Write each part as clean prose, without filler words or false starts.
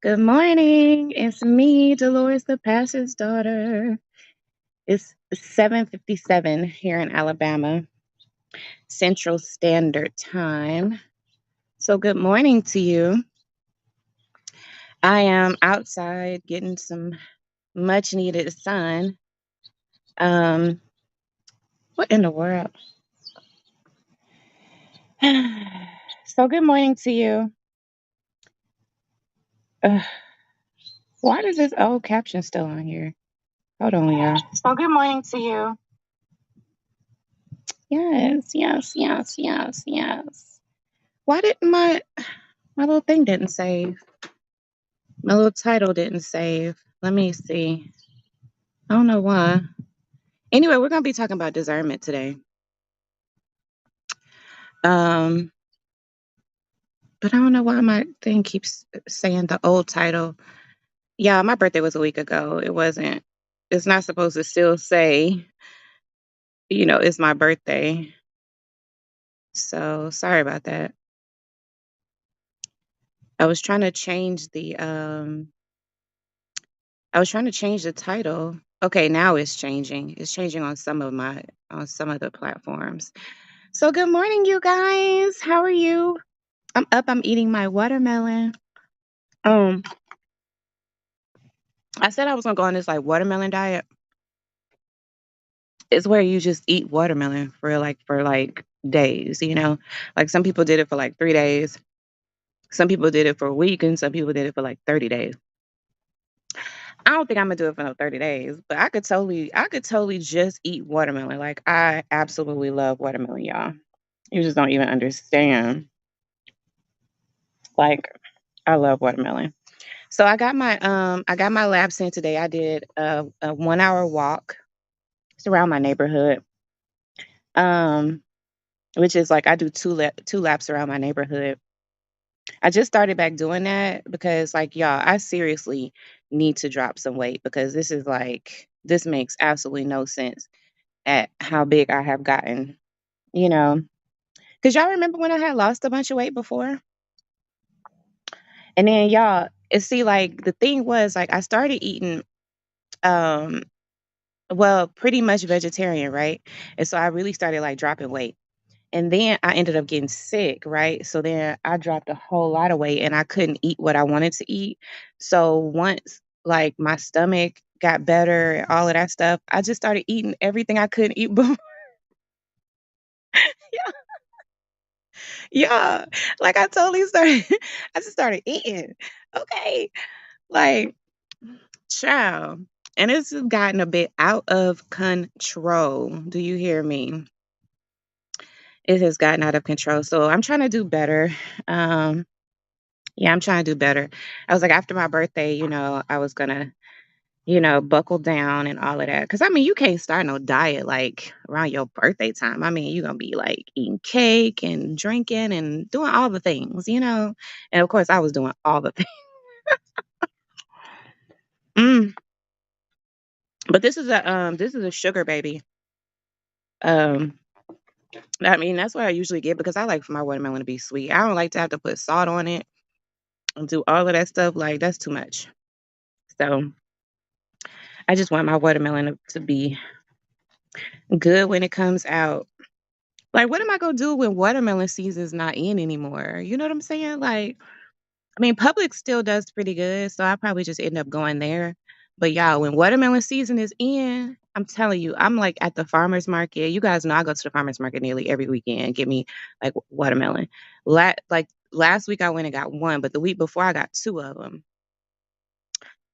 Good morning. It's me, Delores, the pastor's daughter. It's 7:57 here in Alabama, Central Standard Time. So good morning to you. I am outside getting some much needed sun. Um, what in the world? So good morning to you. Ugh, why does this old caption still on here? Hold on, y'all. So good morning to you. Yes, yes, yes, yes, yes. Why didn't my little thing didn't save? My little title didn't save. Let me see. I don't know why. Anyway, we're gonna be talking about discernment today. Um, but I don't know why my thing keeps saying the old title. Yeah, my birthday was a week ago. It wasn't. It's not supposed to still say, it's my birthday. So sorry about that. I was trying to change the I was trying to change the title. Okay, now it's changing. It's changing on some of the platforms. So good morning, you guys. How are you? I'm up. I'm eating my watermelon. Um, I said I was gonna go on this like watermelon diet. It's where you just eat watermelon for like days. Like some people did it for like 3 days. Some people did it for a week, and some people did it for like 30 days. I don't think I'm gonna do it for no 30 days, but I could totally just eat watermelon. Like I absolutely love watermelon, y'all. You just don't even understand. Like I love watermelon. So I got my labs in today. I did a 1 hour walk. It's around my neighborhood. Um, which is like I do two laps around my neighborhood. I just started back doing that because like y'all, I seriously need to drop some weight because this makes absolutely no sense at how big I have gotten, you know. Cause y'all remember when I had lost a bunch of weight before? And then y'all, and see, like the thing was like I started eating um well, pretty much vegetarian, right? And so I really started like dropping weight. And then I ended up getting sick, right? So then I dropped a whole lot of weight and I couldn't eat what I wanted to eat. So once like my stomach got better and all of that stuff, I just started eating everything I couldn't eat before. Yeah. Like I totally started I just started eating. Okay. Like, child. And it's just gotten a bit out of control. Do you hear me? It has gotten out of control. So I'm trying to do better. Um, yeah, I'm trying to do better. I was like, after my birthday, I was gonna, buckle down and all of that. Cause I mean, you can't start no diet like around your birthday time. I mean, you're gonna be like eating cake and drinking and doing all the things. And of course I was doing all the things. Mm. But this is a sugar baby. Um, I mean, that's what I usually get because I like for my watermelon to be sweet. I don't like to have to put salt on it and do all of that stuff. Like that's too much. So I just want my watermelon to be good when it comes out. Like, what am I gonna do when watermelon season's not in anymore? You know what I'm saying? Like, I mean, Publix still does pretty good, so I probably just end up going there. But y'all, when watermelon season is in, I'm telling you, I'm like at the farmers market. You guys know I go to the farmers market nearly every weekend and get me like watermelon. Like last week I went and got one, but the week before I got two of them.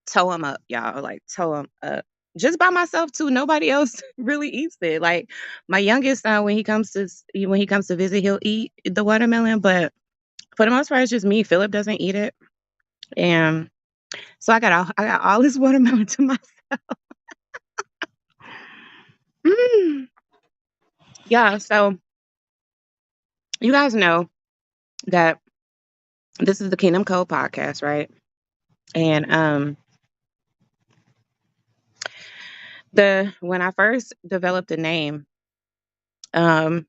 Tow them up, y'all. Like tow them up. Just by myself too. Nobody else really eats it. Like my youngest son, when he comes to visit, he'll eat the watermelon. But for the most part, it's just me. Philip doesn't eat it, and so I got all this watermelon to myself. Mm. Yeah. So you guys know that this is the Kingdom Code podcast, right? And the when I first developed a name, um,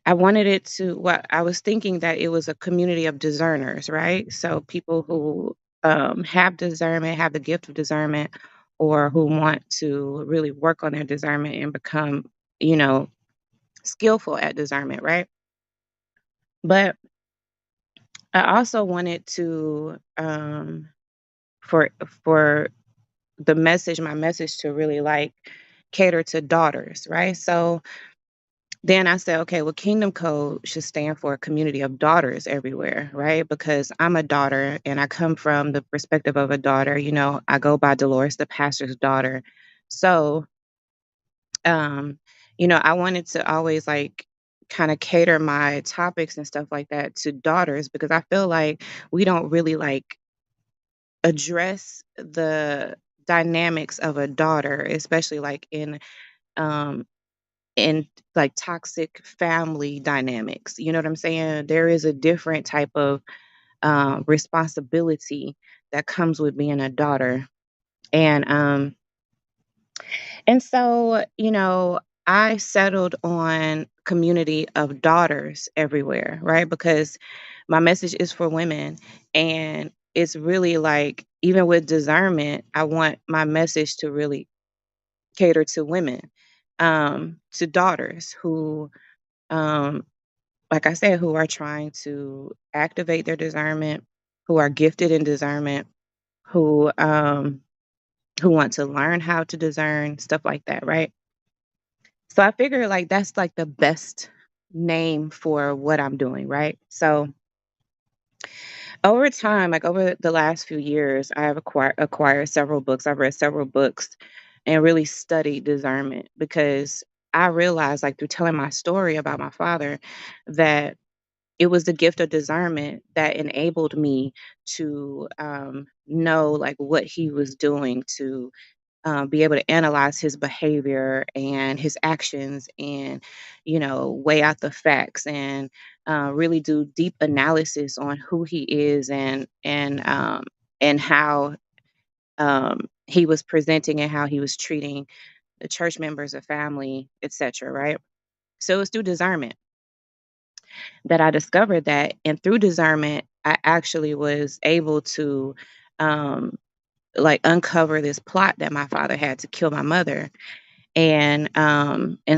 I wanted it to what I was thinking that it was a community of discerners, right? So people who have discernment, have the gift of discernment, or who want to really work on their discernment and become, you know, skillful at discernment, right? But I also wanted to for for my message to really like cater to daughters, right? So then I said, okay, well, Kingdom Code should stand for a community of daughters everywhere, right? Because I'm a daughter and I come from the perspective of a daughter. I go by Delores, the pastor's daughter. So, um, I wanted to always like kind of cater my topics and stuff like that to daughters because I feel like we don't really like address the dynamics of a daughter, especially like um in like toxic family dynamics. You know what I'm saying? There is a different type of responsibility that comes with being a daughter. And so, I settled on community of daughters everywhere, right? Because my message is for women and it's really like even with discernment, I want my message to really cater to women, to daughters who um like I said, who are trying to activate their discernment, who are gifted in discernment, who want to learn how to discern, stuff like that, right? So I figure like that's like the best name for what I'm doing, right? So over time, like over the last few years, I have acquired several books. I've read several books and really studied discernment because I realized, like through telling my story about my father, that it was the gift of discernment that enabled me to know like what he was doing to be able to analyze his behavior and his actions and weigh out the facts and really do deep analysis on who he is and how he was presenting and how he was treating the church members, the family, etc. Right. So it was through discernment that I discovered that. And through discernment, I actually was able to um, like uncover this plot that my father had to kill my mother. And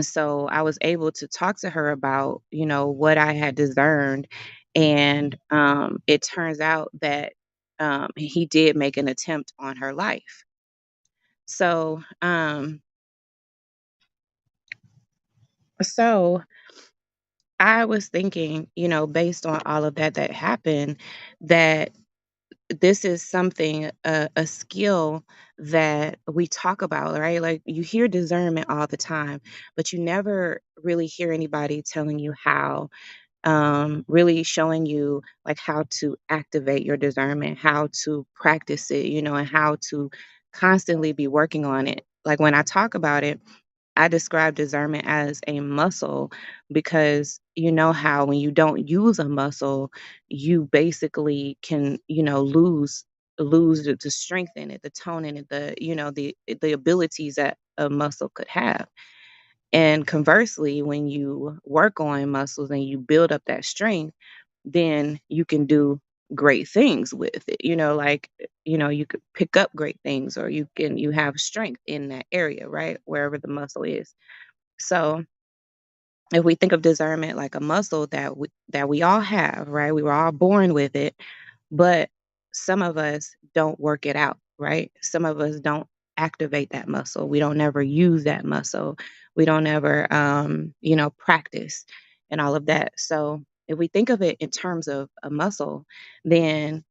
so I was able to talk to her about, what I had discerned. And it turns out that he did make an attempt on her life. So I was thinking, based on all of that happened, that this is something, a skill that we talk about, right? Like you hear discernment all the time, but you never really hear anybody telling you how, really showing you like how to activate your discernment, how to practice it, and how to constantly be working on it. Like when I talk about it, I describe discernment as a muscle because you know how when you don't use a muscle, you basically can, lose the strength in it, the tone in it, the abilities that a muscle could have. And conversely, when you work on muscles and you build up that strength, then you can do great things with it. You could pick up great things or you have strength in that area, right? Wherever the muscle is. So if we think of discernment like a muscle that we all have, right? We were all born with it, but some of us don't work it out, right? Some of us don't activate that muscle. We don't never use that muscle. We don't ever practice and all of that. So if we think of it in terms of a muscle, then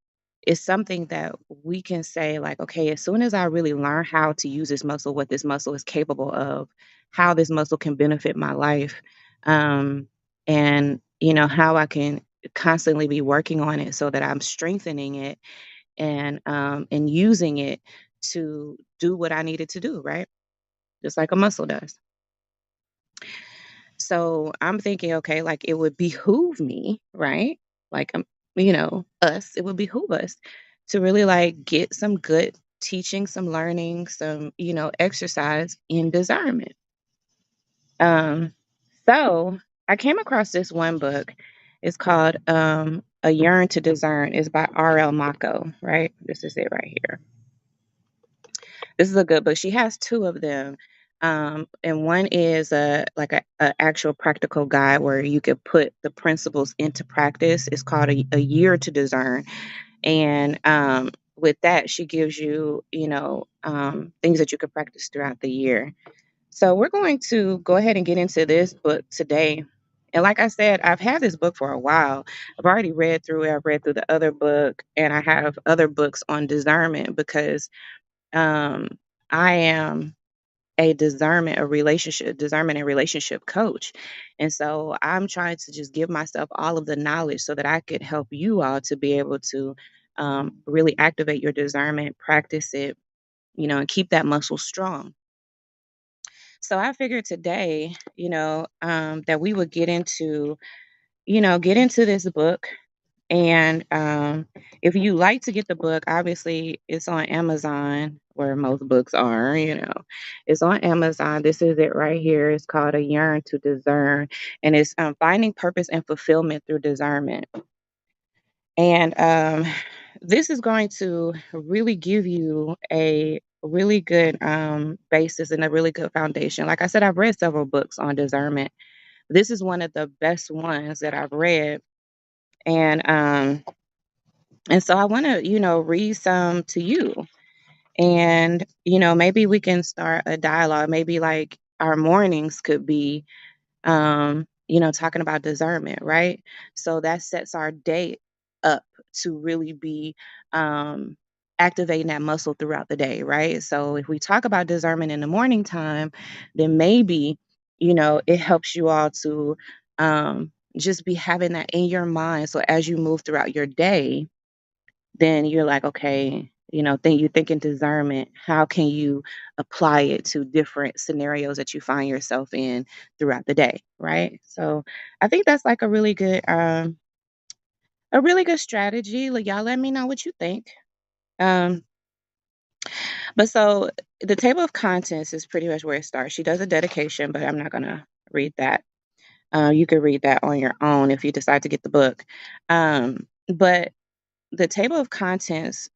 it's something that we can say like, okay, as soon as I really learn how to use this muscle, what this muscle is capable of, how this muscle can benefit my life, um, and how I can constantly be working on it so that I'm strengthening it and using it to do what I needed to do, right? Just like a muscle does. So I'm thinking, okay, like it would behoove me, right? Like us, it would behoove us to really like get some good teaching, some learning, some, exercise in discernment. Um, so I came across this one book. It's called A Yearn to Discern. It's by R.L. Maco, right? This is it right here. This is a good book. She has two of them. And one is a actual practical guide where you could put the principles into practice. It's called a Year to Discern. And with that, she gives you, things that you could practice throughout the year. So we're going to go ahead and get into this book today. And like I said, I've had this book for a while. I've already read through it. I've read through the other book, and I have other books on discernment because um, I am discernment and relationship coach. And so I'm trying to just give myself all of the knowledge so that I could help you all to be able to really activate your discernment, practice it, and keep that muscle strong. So I figured today, that we would get into this book. And if you like to get the book, obviously it's on Amazon, where most books are. It's on Amazon. This is it right here. It's called A Yearn to Discern, and it's finding purpose and fulfillment through discernment. And this is going to really give you a really good basis and a really good foundation. Like I said, I've read several books on discernment. This is one of the best ones that I've read. And so I want to, read some to you. And, maybe we can start a dialogue. Maybe like our mornings could be talking about discernment, right? So that sets our day up to really be um, activating that muscle throughout the day, right? So if we talk about discernment in the morning time, then maybe, it helps you all to just be having that in your mind. So as you move throughout your day, then you're like, okay, then you're thinking discernment. How can you apply it to different scenarios that you find yourself in throughout the day, right? So I think that's like a really good strategy. Like, y'all, let me know what you think. Um, but so the table of contents is pretty much where it starts. She does a dedication, but I'm not gonna read that. You could read that on your own if you decide to get the book. But the table of contents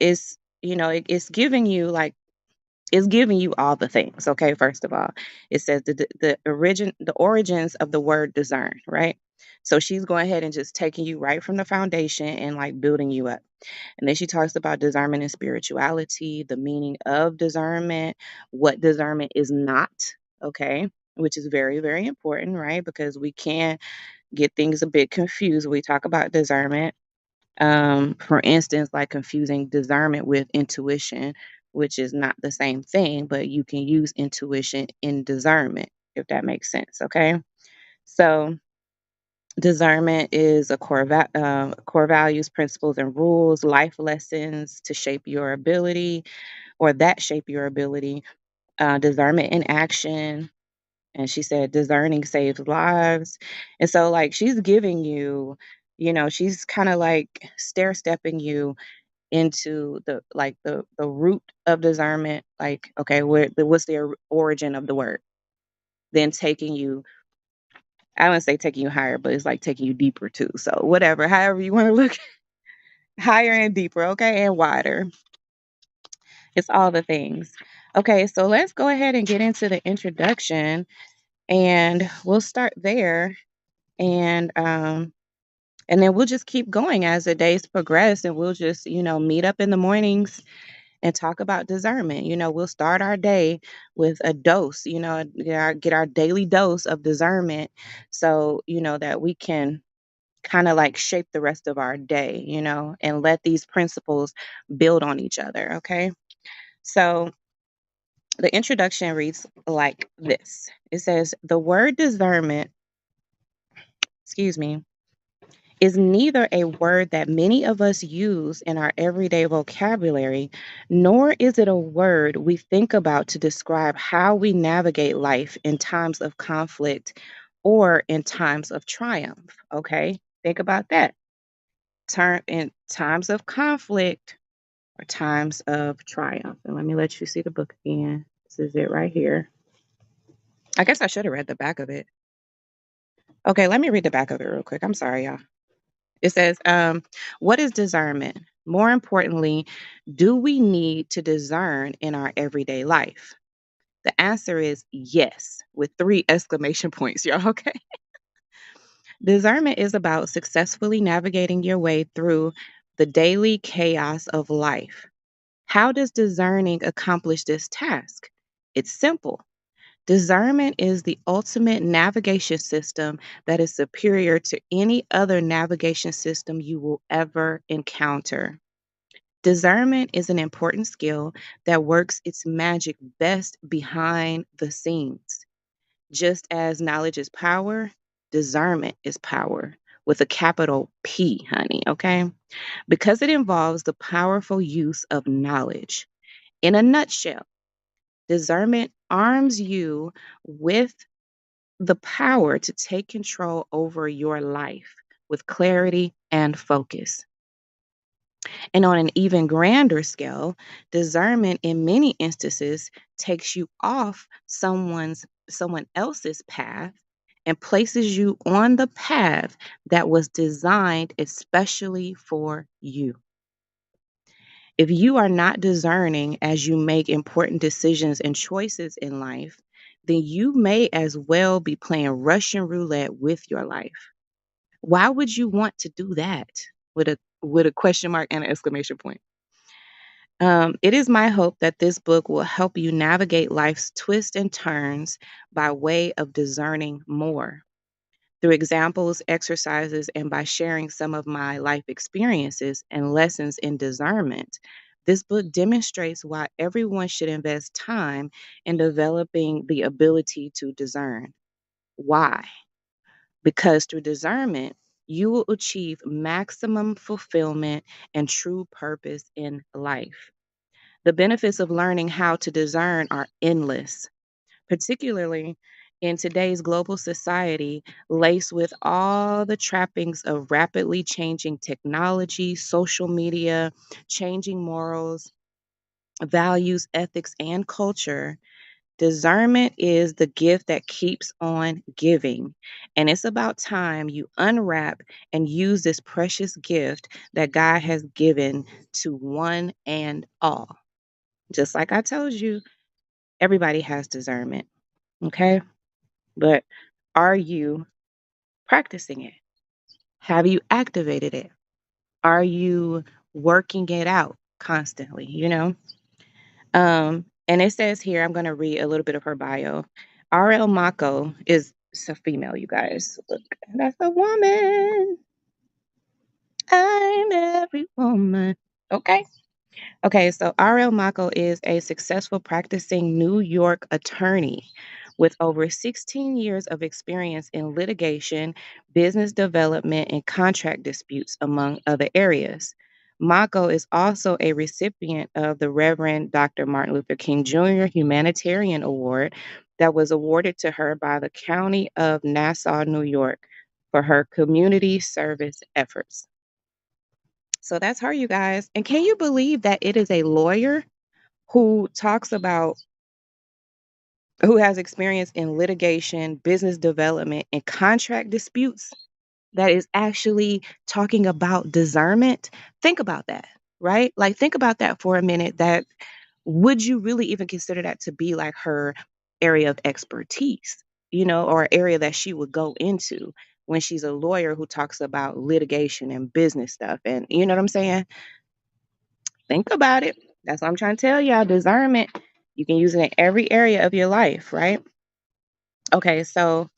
is, it's giving you like it's giving you all the things. Okay, first of all, it says the origins of the word discern, right? So she's going ahead and just taking you right from the foundation and like building you up. And then she talks about discernment and spirituality, the meaning of discernment, what discernment is not, okay, which is very, very important, right? Because we can get things a bit confused when we talk about discernment. For instance, like confusing discernment with intuition, which is not the same thing, but you can use intuition in discernment, if that makes sense. Okay. So, discernment is a core values, principles, and rules, life lessons to shape your ability or that shape your ability. Discernment in action. And she said, discerning saves lives. And so, like, she's giving you, she's kind of like stair stepping you into the root of discernment, like, okay, what's the origin of the word, then taking you, I wouldn't say taking you higher, but it's like taking you deeper too. So whatever, however you want to look, higher and deeper, okay, and wider. It's all the things. Okay, so let's go ahead and get into the introduction, and we'll start there. And then we'll just keep going as the days progress, and we'll just, meet up in the mornings and talk about discernment. We'll start our day with a dose, get our daily dose of discernment, so, that we can kind of like shape the rest of our day, and let these principles build on each other. Okay. So the introduction reads like this. It says, the word discernment, excuse me, is neither a word that many of us use in our everyday vocabulary, nor is it a word we think about to describe how we navigate life in times of conflict or in times of triumph. Okay, think about that. In times of conflict or times of triumph. And let me let you see the book again. This is it right here. I guess I should have read the back of it. Okay, let me read the back of it real quick. I'm sorry, y'all. It says, what is discernment? More importantly, do we need to discern in our everyday life? The answer is yes, with three exclamation points, y'all. Okay. Discernment is about successfully navigating your way through the daily chaos of life. How does discerning accomplish this task? It's simple. Discernment is the ultimate navigation system that is superior to any other navigation system you will ever encounter. Discernment is an important skill that works its magic best behind the scenes. Just as knowledge is power, discernment is power with a capital P, honey, okay? Because it involves the powerful use of knowledge. In a nutshell, discernment arms you with the power to take control over your life with clarity and focus. And on an even grander scale, discernment in many instances takes you off someone else's path and places you on the path that was designed especially for you. If you are not discerning as you make important decisions and choices in life, then you may as well be playing Russian roulette with your life. Why would you want to do that? With a question mark and an exclamation point. It is my hope that this book will help you navigate life's twists and turns by way of discerning more. Through examples, exercises, and by sharing some of my life experiences and lessons in discernment, this book demonstrates why everyone should invest time in developing the ability to discern. Why? Because through discernment, you will achieve maximum fulfillment and true purpose in life. The benefits of learning how to discern are endless, particularly in today's global society, laced with all the trappings of rapidly changing technology, social media, changing morals, values, ethics, and culture. Discernment is the gift that keeps on giving. And it's about time you unwrap and use this precious gift that God has given to one and all. Just like I told you, everybody has discernment, okay? But are you practicing it? Have you activated it? Are you working it out constantly, you know? And it says here, I'm going to read a little bit of her bio. RL Mako is it's a female, you guys. Look, that's a woman. I'm every woman. Okay. Okay, so RL Maco is a successful practicing New York attorney with over 16 years of experience in litigation, business development, and contract disputes, among other areas. Mako is also a recipient of the Reverend Dr. Martin Luther King Jr. Humanitarian Award that was awarded to her by the County of Nassau, New York, for her community service efforts. So that's her, you guys. And can you believe that it is a lawyer who talks about who has experience in litigation, business development, and contract disputes that is actually talking about discernment? Think about that, right? Like, think about that for a minute. That would you really even consider that to be like her area of expertise, or area that she would go into when she's a lawyer who talks about litigation and business stuff? And you know what I'm saying? Think about it. That's what I'm trying to tell y'all. Discernment, you can use it in every area of your life, right? Okay, so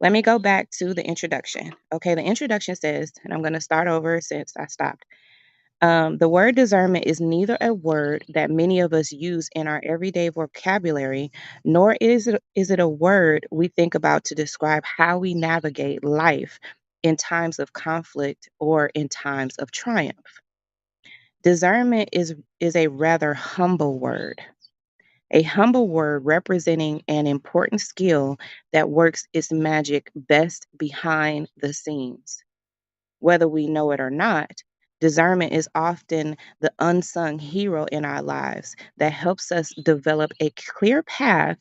let me go back to the introduction. Okay, the introduction says, and I'm going to start over since I stopped. The word discernment is neither a word that many of us use in our everyday vocabulary, nor is it a word we think about to describe how we navigate life in times of conflict or in times of triumph. Discernment is a rather humble word. A humble word representing an important skill that works its magic best behind the scenes. Whether we know it or not, discernment is often the unsung hero in our lives that helps us develop a clear path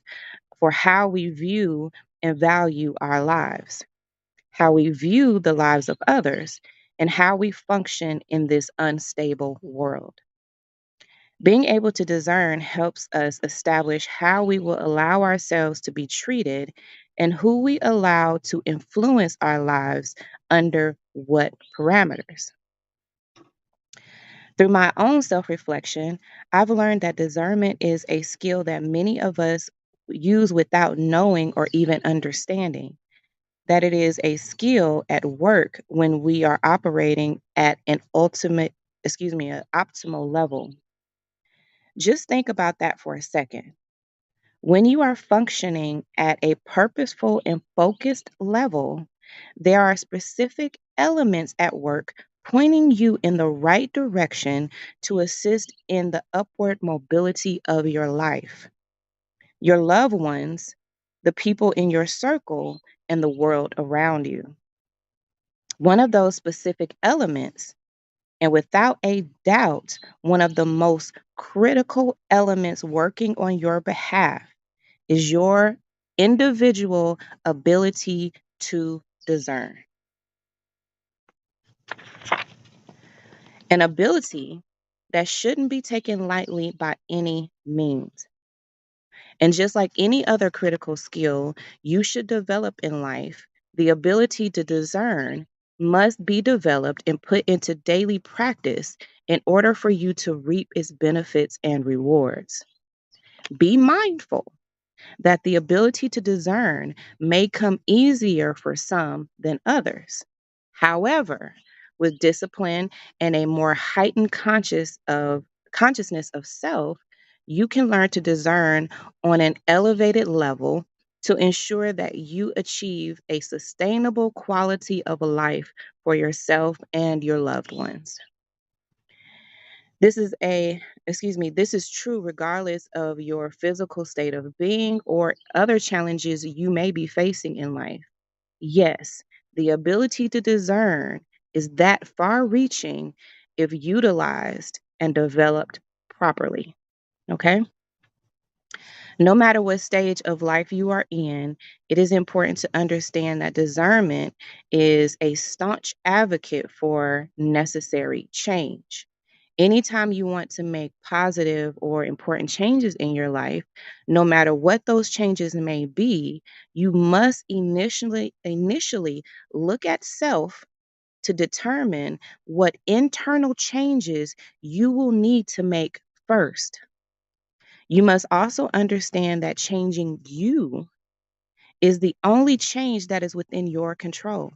for how we view and value our lives. how we view the lives of others, and how we function in this unstable world. Being able to discern helps us establish how we will allow ourselves to be treated and who we allow to influence our lives under what parameters. Through my own self reflection, I've learned that discernment is a skill that many of us use without knowing or even understanding. That it is a skill at work when we are operating at an optimal level. Just think about that for a second. When you are functioning at a purposeful and focused level, there are specific elements at work pointing you in the right direction to assist in the upward mobility of your life, your loved ones, the people in your circle, and the world around you. One of those specific elements, and without a doubt, one of the most critical elements working on your behalf, is your individual ability to discern. An ability that shouldn't be taken lightly by any means. And just like any other critical skill you should develop in life, the ability to discern must be developed and put into daily practice in order for you to reap its benefits and rewards. Be mindful that the ability to discern may come easier for some than others. However, with discipline and a more heightened consciousness of self, you can learn to discern on an elevated level to ensure that you achieve a sustainable quality of life for yourself and your loved ones. This is this is true regardless of your physical state of being or other challenges you may be facing in life. Yes, the ability to discern is that far reaching if utilized and developed properly. Okay? No matter what stage of life you are in, it is important to understand that discernment is a staunch advocate for necessary change. Anytime you want to make positive or important changes in your life, no matter what those changes may be, you must initially look at self to determine what internal changes you will need to make first. You must also understand that changing you is the only change that is within your control.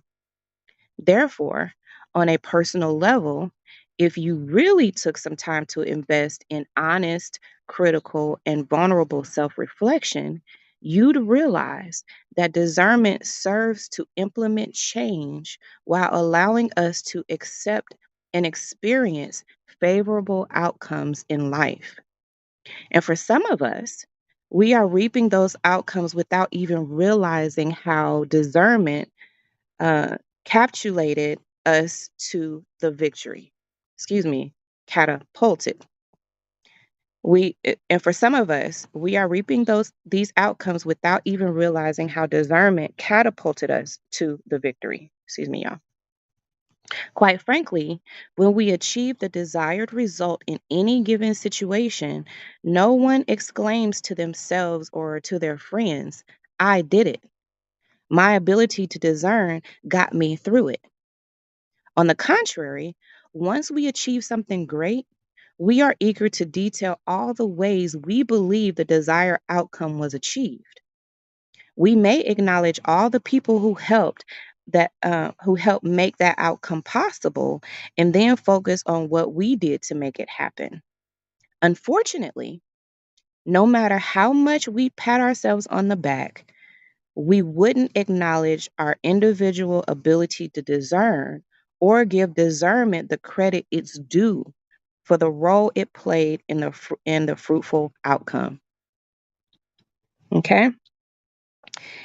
Therefore, on a personal level, if you really took some time to invest in honest, critical, and vulnerable self reflection, you'd realize that discernment serves to implement change while allowing us to accept and experience favorable outcomes in life. And for some of us, we are reaping those outcomes without even realizing how discernment uh, capsulated us to the victory. Excuse me, catapulted. And for some of us, we are reaping these outcomes without even realizing how discernment catapulted us to the victory. Excuse me, y'all. Quite frankly, when we achieve the desired result in any given situation, no one exclaims to themselves or to their friends, I did it. My ability to discern got me through it. On the contrary, once we achieve something great, we are eager to detail all the ways we believe the desired outcome was achieved. We may acknowledge all the people who helped make that outcome possible and then focus on what we did to make it happen. Unfortunately, no matter how much we pat ourselves on the back, we wouldn't acknowledge our individual ability to discern or give discernment the credit it's due for the role it played in the fruitful outcome. Okay?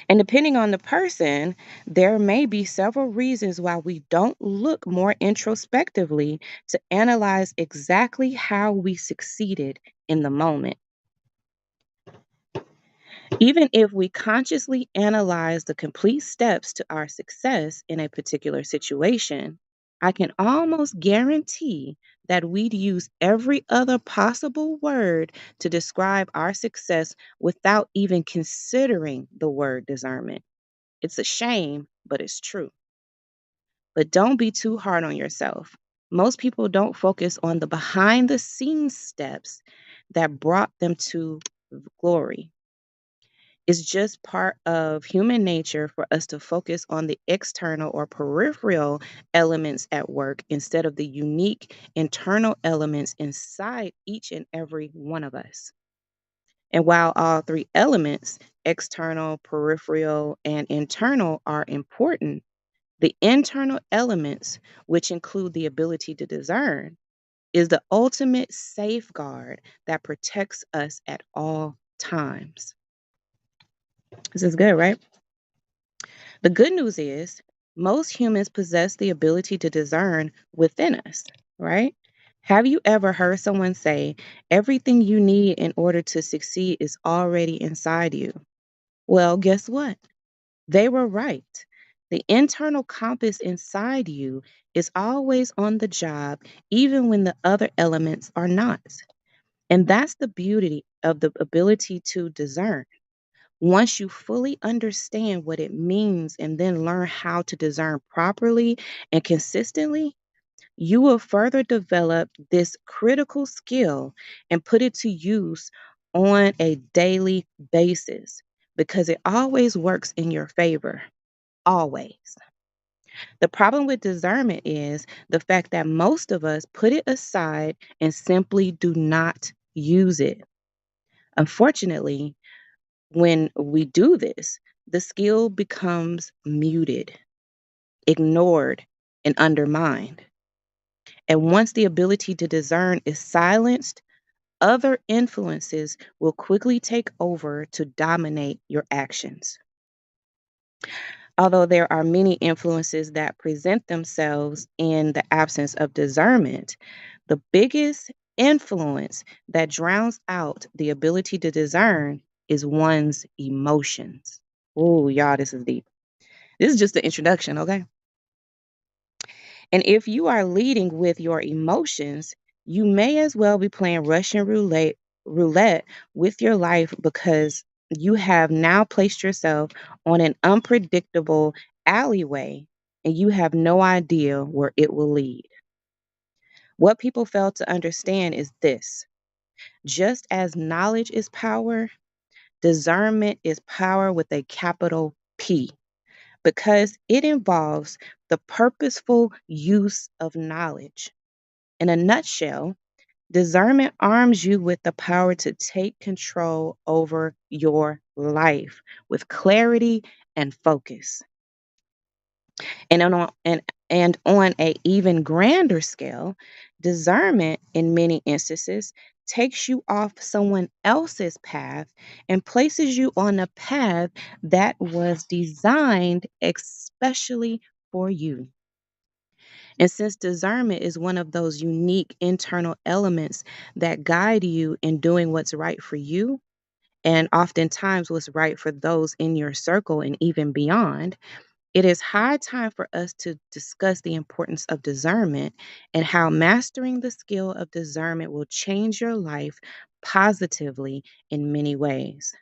And depending on the person, there may be several reasons why we don't look more introspectively to analyze exactly how we succeeded in the moment. Even if we consciously analyze the complete steps to our success in a particular situation, I can almost guarantee that we'd use every other possible word to describe our success without even considering the word discernment. It's a shame, but it's true. But don't be too hard on yourself. Most people don't focus on the behind the scenes steps that brought them to glory. It's just part of human nature for us to focus on the external or peripheral elements at work instead of the unique internal elements inside each and every one of us. And while all three elements, external, peripheral, and internal, are important, the internal elements, which include the ability to discern, is the ultimate safeguard that protects us at all times. This is good, right? The good news is most humans possess the ability to discern within us, right? Have you ever heard someone say, everything you need in order to succeed is already inside you? Well, guess what? They were right. The internal compass inside you is always on the job, even when the other elements are not. And that's the beauty of the ability to discern. Once you fully understand what it means and then learn how to discern properly and consistently, you will further develop this critical skill and put it to use on a daily basis because it always works in your favor. Always. The problem with discernment is the fact that most of us put it aside and simply do not use it. Unfortunately, when we do this, the skill becomes muted, ignored, and undermined. And once the ability to discern is silenced, other influences will quickly take over to dominate your actions. Although there are many influences that present themselves in the absence of discernment, the biggest influence that drowns out the ability to discern is one's emotions. Oh, y'all, this is deep. This is just the introduction, okay? And if you are leading with your emotions, you may as well be playing Russian roulette with your life because you have now placed yourself on an unpredictable alleyway and you have no idea where it will lead. What people fail to understand is this: just as knowledge is power, discernment is power with a capital P because it involves the purposeful use of knowledge. In a nutshell, discernment arms you with the power to take control over your life with clarity and focus. And on a even grander scale, discernment in many instances takes you off someone else's path and places you on a path that was designed especially for you. And since discernment is one of those unique internal elements that guide you in doing what's right for you, and oftentimes what's right for those in your circle and even beyond, it is high time for us to discuss the importance of discernment and how mastering the skill of discernment will change your life positively in many ways.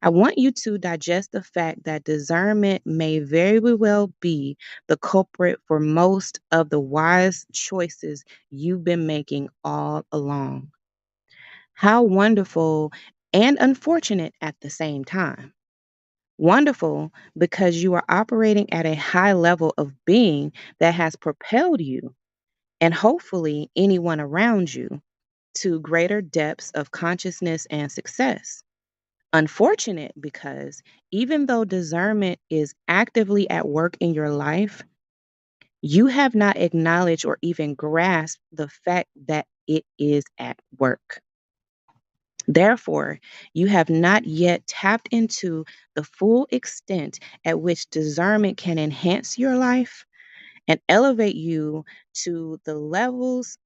I want you to digest the fact that discernment may very well be the culprit for most of the wise choices you've been making all along. How wonderful and unfortunate at the same time. Wonderful because you are operating at a high level of being that has propelled you and hopefully anyone around you to greater depths of consciousness and success. Unfortunate because even though discernment is actively at work in your life, you have not acknowledged or even grasped the fact that it is at work. Therefore, you have not yet tapped into the full extent at which discernment can enhance your life and elevate you to to levels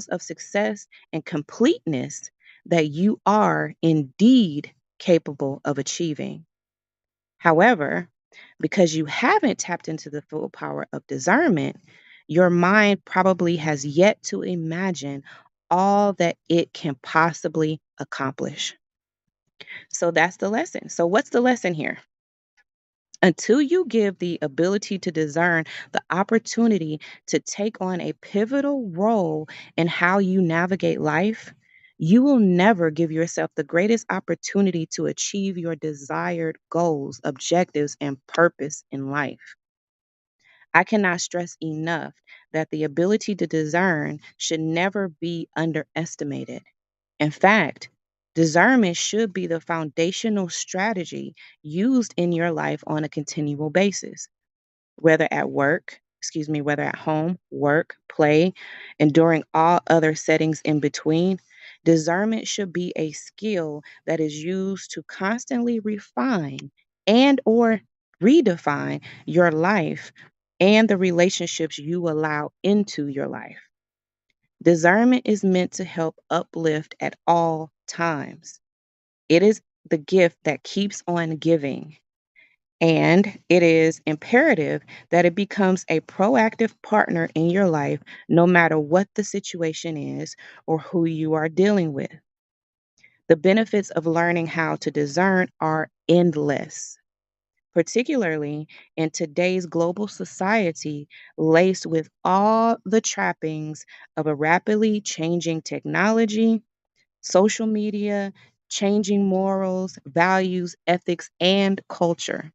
of success and completeness that you are indeed capable of achieving. However, because you haven't tapped into the full power of discernment, your mind probably has yet to imagine all that it can possibly accomplish. So that's the lesson. So, what's the lesson here? Until you give the ability to discern the opportunity to take on a pivotal role in how you navigate life, you will never give yourself the greatest opportunity to achieve your desired goals, objectives, and purpose in life. I cannot stress enough that the ability to discern should never be underestimated. In fact, discernment should be the foundational strategy used in your life on a continual basis, whether at home, work, play, and during all other settings in between. Discernment should be a skill that is used to constantly refine and or redefine your life and the relationships you allow into your life. Discernment is meant to help uplift at all times. It is the gift that keeps on giving. And it is imperative that it becomes a proactive partner in your life, no matter what the situation is or who you are dealing with. The benefits of learning how to discern are endless, particularly in today's global society laced with all the trappings of a rapidly changing technology, social media, changing morals, values, ethics, and culture.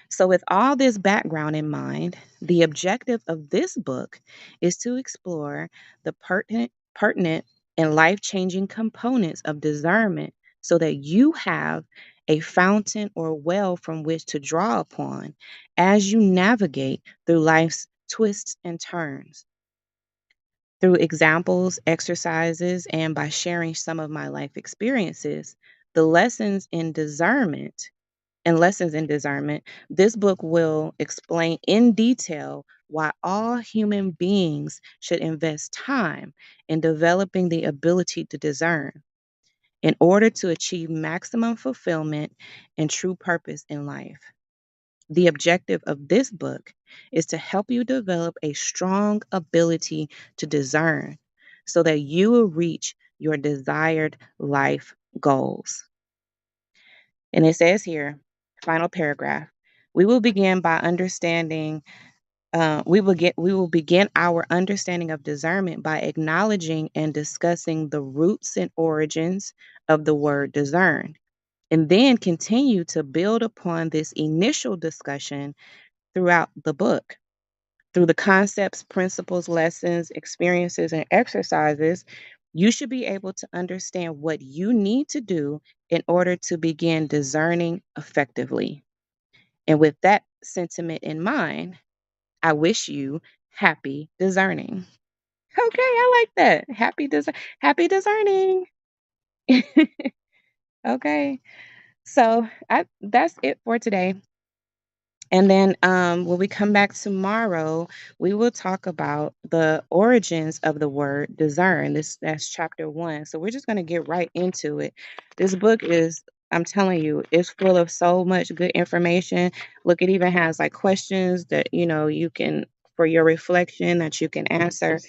So, with all this background in mind, the objective of this book is to explore the pertinent and life changing components of discernment so that you have a fountain or well from which to draw upon as you navigate through life's twists and turns. Through examples, exercises, and by sharing some of my life experiences, the lessons in discernment, this book will explain in detail why all human beings should invest time in developing the ability to discern in order to achieve maximum fulfillment and true purpose in life. The objective of this book is to help you develop a strong ability to discern so that you will reach your desired life goals. And it says here, final paragraph, we will begin by understanding, we will begin our understanding of discernment by acknowledging and discussing the roots and origins of the word discern, and then continue to build upon this initial discussion throughout the book. Through the concepts, principles, lessons, experiences, and exercises, you should be able to understand what you need to do in order to begin discerning effectively. And with that sentiment in mind, I wish you happy discerning. Okay, I like that. Happy discerning. Okay. So that's it for today. And then when we come back tomorrow, we will talk about the origins of the word discern. That's chapter 1. So we're just going to get right into it. This book is, I'm telling you, it's full of so much good information. Look, it even has like questions that you can, for your reflection, that you can answer.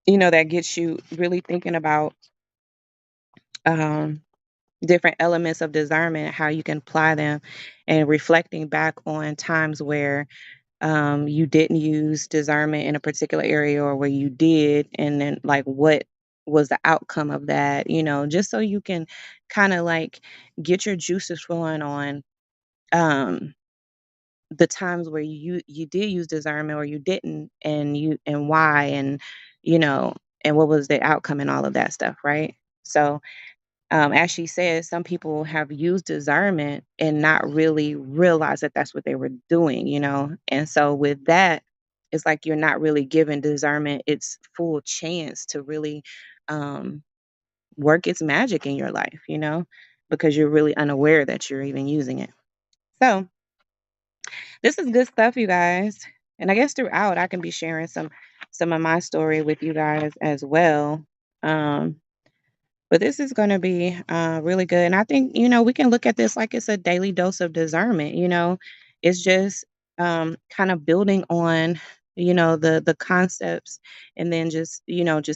That gets you really thinking about um, different elements of discernment, how you can apply them, and reflecting back on times where you didn't use discernment in a particular area or where you did, and then like what was the outcome of that, just so you can kind of like get your juices flowing on um the times where you did use discernment or you didn't, and why, and you know and what was the outcome and all of that stuff, right? So as she says, some people have used discernment and not really realize that that's what they were doing. And so with that, it's like you're not really giving discernment its full chance to really um, work its magic in your life, because you're really unaware that you're even using it. So this is good stuff, you guys. And I guess throughout, I can be sharing some of my story with you guys as well. Um, But this is going to be really good. And I think, we can look at this like it's a daily dose of discernment. It's just kind of building on, the concepts, and then just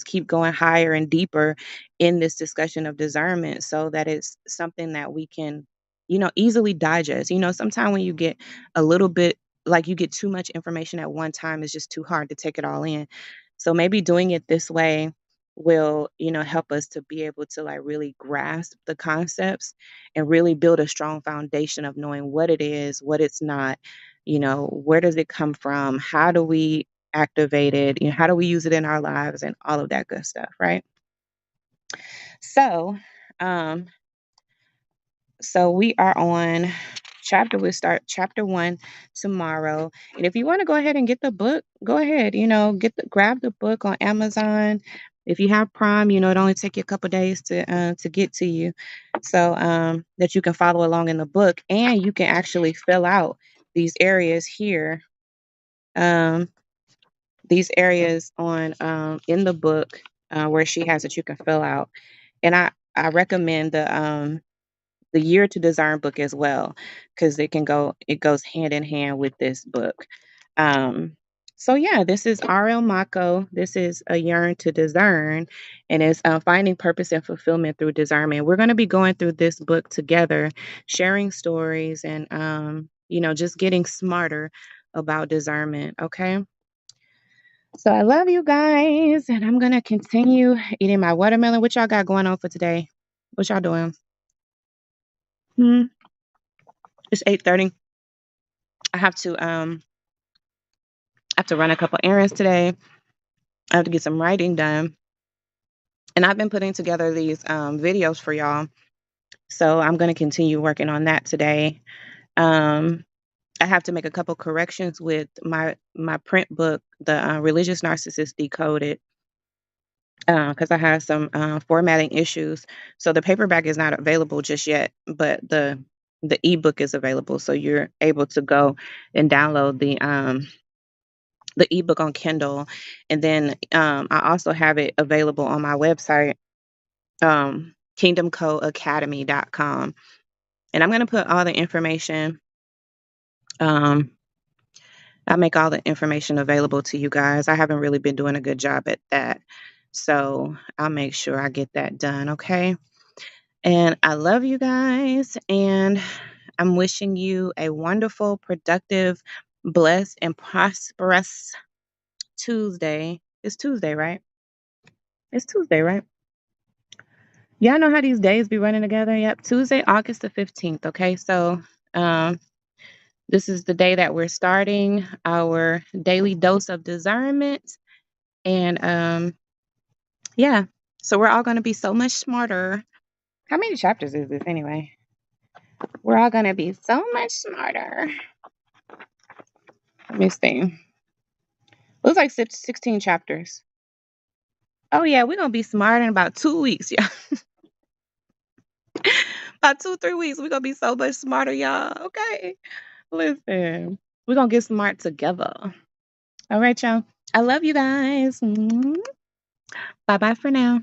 keep going higher and deeper in this discussion of discernment, so that it's something that we can, easily digest. Sometimes when you get a little bit, like you get too much information at one time, it's just too hard to take it all in. So maybe doing it this way will, help us to be able to like really grasp the concepts and really build a strong foundation of knowing what it is, what it's not, where does it come from? How do we activate it? How do we use it in our lives and all of that good stuff, right? So, um, so we are on we start chapter 1 tomorrow. And if you want to go ahead and get the book, go ahead, grab the book on Amazon. If you have Prime, it only take you a couple days to get to you. So that you can follow along in the book, and you can actually fill out these areas here. Um these areas on in the book, where she has that you can fill out. And I recommend the Year to Discern book as well, because it goes hand in hand with this book. Um, so yeah, this is R.L. Maco. This is A Yearn to Discern, and it's finding purpose and fulfillment through discernment. We're going to be going through this book together, sharing stories, and just getting smarter about discernment. Okay. So I love you guys, and I'm gonna continue eating my watermelon. What y'all got going on for today? What y'all doing? Hmm? It's 8:30. I have to run a couple errands today. I have to get some writing done. And I've been putting together these videos for y'all. So I'm going to continue working on that today. Um, I have to make a couple corrections with my print book, the Religious Narcissist Decoded, because I had some formatting issues. So the paperback is not available just yet, but the ebook is available. So you're able to go and download the ebook on Kindle. And then I also have it available on my website, kingdomcoacademy.com. And I'm going to put all the information, um, I make all the information available to you guys. I haven't really been doing a good job at that. So I'll make sure I get that done. Okay. And I love you guys. And I'm wishing you a wonderful, productive, blessed, and prosperous Tuesday. It's Tuesday, right? It's Tuesday, right? Y'all know how these days be running together? Yep. Tuesday, August the 15th. Okay. So this is the day that we're starting our daily dose of discernment. And yeah. So we're all gonna be so much smarter. How many chapters is this anyway? We're all gonna be so much smarter. Let me see. Looks like 16 chapters. Oh yeah, we're gonna be smart in about 2 weeks, yeah. About 2, 3 weeks, we're gonna be so much smarter, y'all. Okay. Listen, we're gonna get smart together. All right, y'all. I love you guys. Bye bye for now.